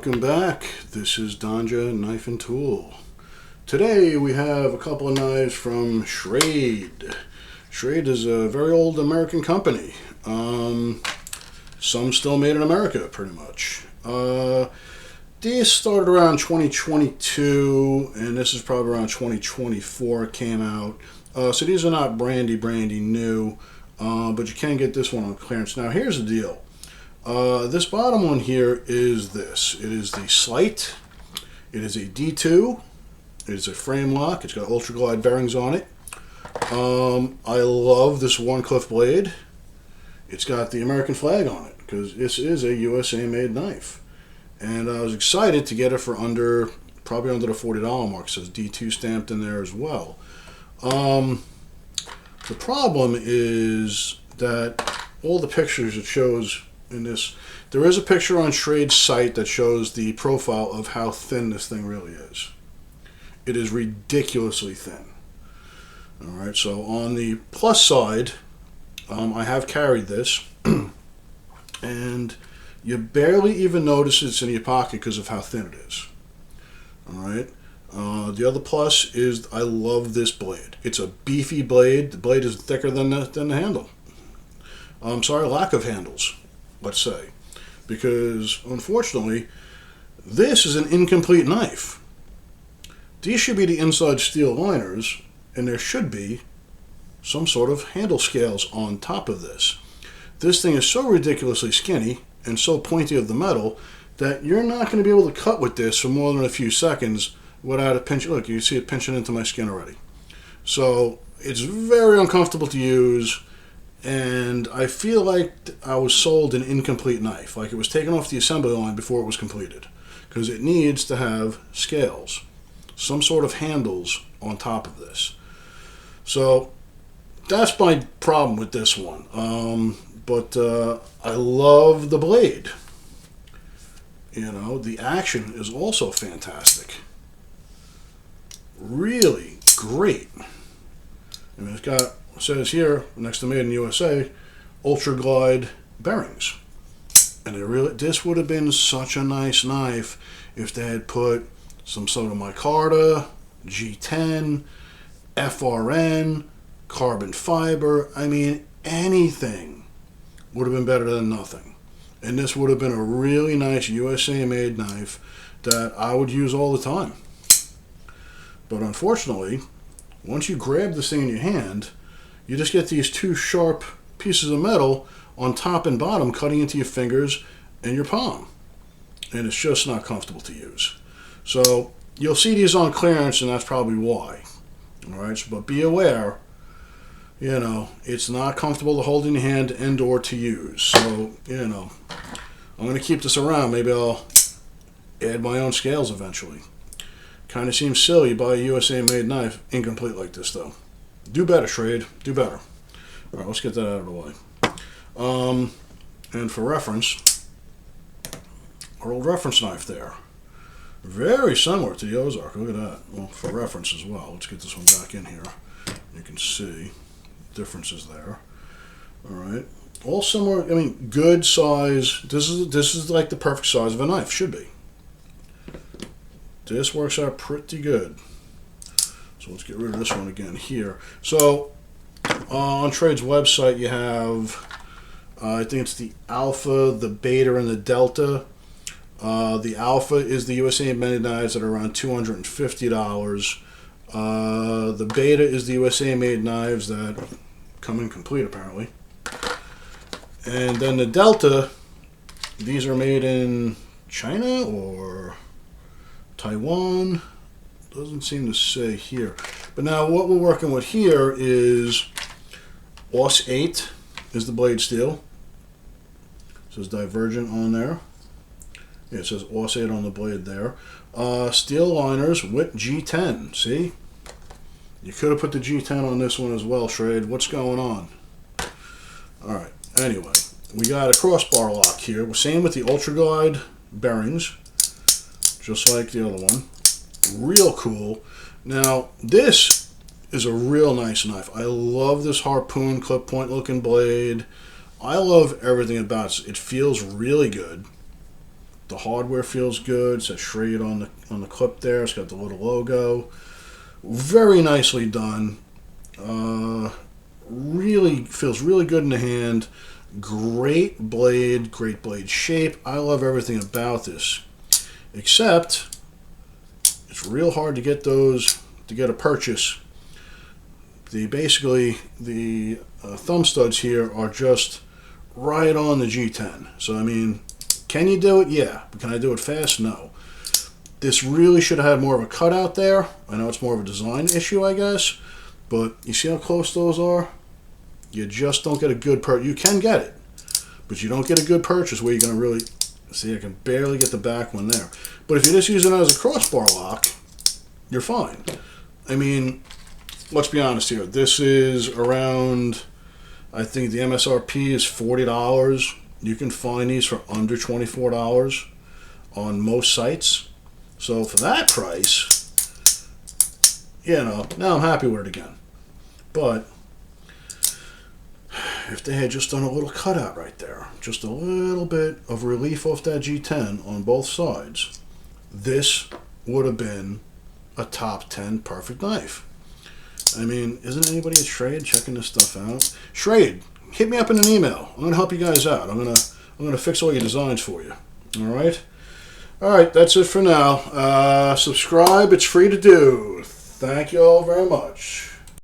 Welcome back. This is Donja Knife and Tool. Today we have a couple of knives from SCHRADE. SCHRADE is a very old American company. Some still made in America, pretty much. These started around 2022, and this is probably around 2024 it came out. So these are not brandy new, but you can get this one on clearance. Now here's the deal. This bottom one here is this. It is the Slyte. It is a D2. It is a frame lock. It's got ultra glide bearings on it. I love this Warncliffe blade. It's got the American flag on it because this is a USA made knife. And I was excited to get it for probably under the $40 mark. It says D2 stamped in there as well. The problem is that all the pictures it shows in this, there is a picture on SCHRADE's site that shows the profile of how thin this thing really is. It is ridiculously thin. Alright, so on the plus side, I have carried this, and you barely even notice it's in your pocket because of how thin it is. Alright, the other plus is I love this blade. It's a beefy blade. The blade is thicker than the handle. I'm sorry, lack of handles, let's say, because unfortunately this is an incomplete knife. These should be the inside steel liners, and there should be some sort of handle scales on top of this. This thing is so ridiculously skinny and so pointy of the metal that you're not going to be able to cut with this for more than a few seconds without it pinching. Look, you see it pinching into my skin already. So it's very uncomfortable to use. And I feel like I was sold an incomplete knife, like it was taken off the assembly line before it was completed, because it needs to have scales, some sort of handles on top of this. So that's my problem with this one. But I love the blade. You know, the action is also fantastic. Really great. I mean, it's got, it says here next to Made in USA, ultra glide bearings, and this would have been such a nice knife if they had put some sort of micarta, G10, FRN, carbon fiber. I mean, anything would have been better than nothing, and this would have been a really nice USA made knife that I would use all the time. But unfortunately, once you grab this thing in your hand, you just get these two sharp pieces of metal on top and bottom cutting into your fingers and your palm. And it's just not comfortable to use. So you'll see these on clearance, and that's probably why. Alright, but be aware, you know, it's not comfortable to hold in your hand and or to use. So, you know, I'm going to keep this around. Maybe I'll add my own scales eventually. Kind of seems silly you buy a USA made knife incomplete like this though. Do better, SCHRADE. Do better. All right, let's get that out of the way. And for reference, our old reference knife there. Very similar to the Ozark. Look at that. Well, for reference as well. Let's get this one back in here. You can see differences there. All right. All similar. I mean, good size. This is like the perfect size of a knife. Should be. This works out pretty good. So let's get rid of this one again here. So on SCHRADE's website you have, I think it's the Alpha, the Beta, and the Delta. The Alpha is the USA made knives that are around $250. The Beta is the USA made knives that come incomplete apparently. And then the Delta, these are made in China or Taiwan. Doesn't seem to say here. But now what we're working with here is AUS 8 is the blade steel. It says Divergent on there. Yeah, it says AUS 8 on the blade there. Steel liners with G10. See? You could have put the G10 on this one as well, SCHRADE. What's going on? Alright, anyway. We got a crossbar lock here. Same with the Ultra Glide bearings. Just like the other one. Real cool. Now, this is a real nice knife. I love this harpoon clip point looking blade. I love everything about it. It feels really good. The hardware feels good. It says SCHRADE on the clip there. It's got the little logo. Very nicely done. Really feels really good in the hand. Great blade shape. I love everything about this, except it's real hard to get those to get a purchase. Basically the thumb studs here are just right on the G10. So I mean, can you do it? Yeah. But can I do it fast? No. This really should have had more of a cutout there. I know it's more of a design issue, I guess, but you see how close those are? You just don't get a good purchase. You can get it, but you don't get a good purchase where you're going to really see. I can barely get the back one there. But if you're just using it as a crossbar lock, you're fine. I mean, let's be honest here. This is around, I think the MSRP is $40. You can find these for under $24 on most sites. So for that price, you know, now I'm happy with it again. But if they had just done a little cutout right there, just a little bit of relief off that G10 on both sides, this would have been a top 10 perfect knife. I mean, isn't anybody at SCHRADE checking this stuff out? SCHRADE, hit me up in an email. I'm gonna help you guys out. I'm gonna fix all your designs for you. All right, that's it for now. Subscribe, it's free to do. Thank you all very much.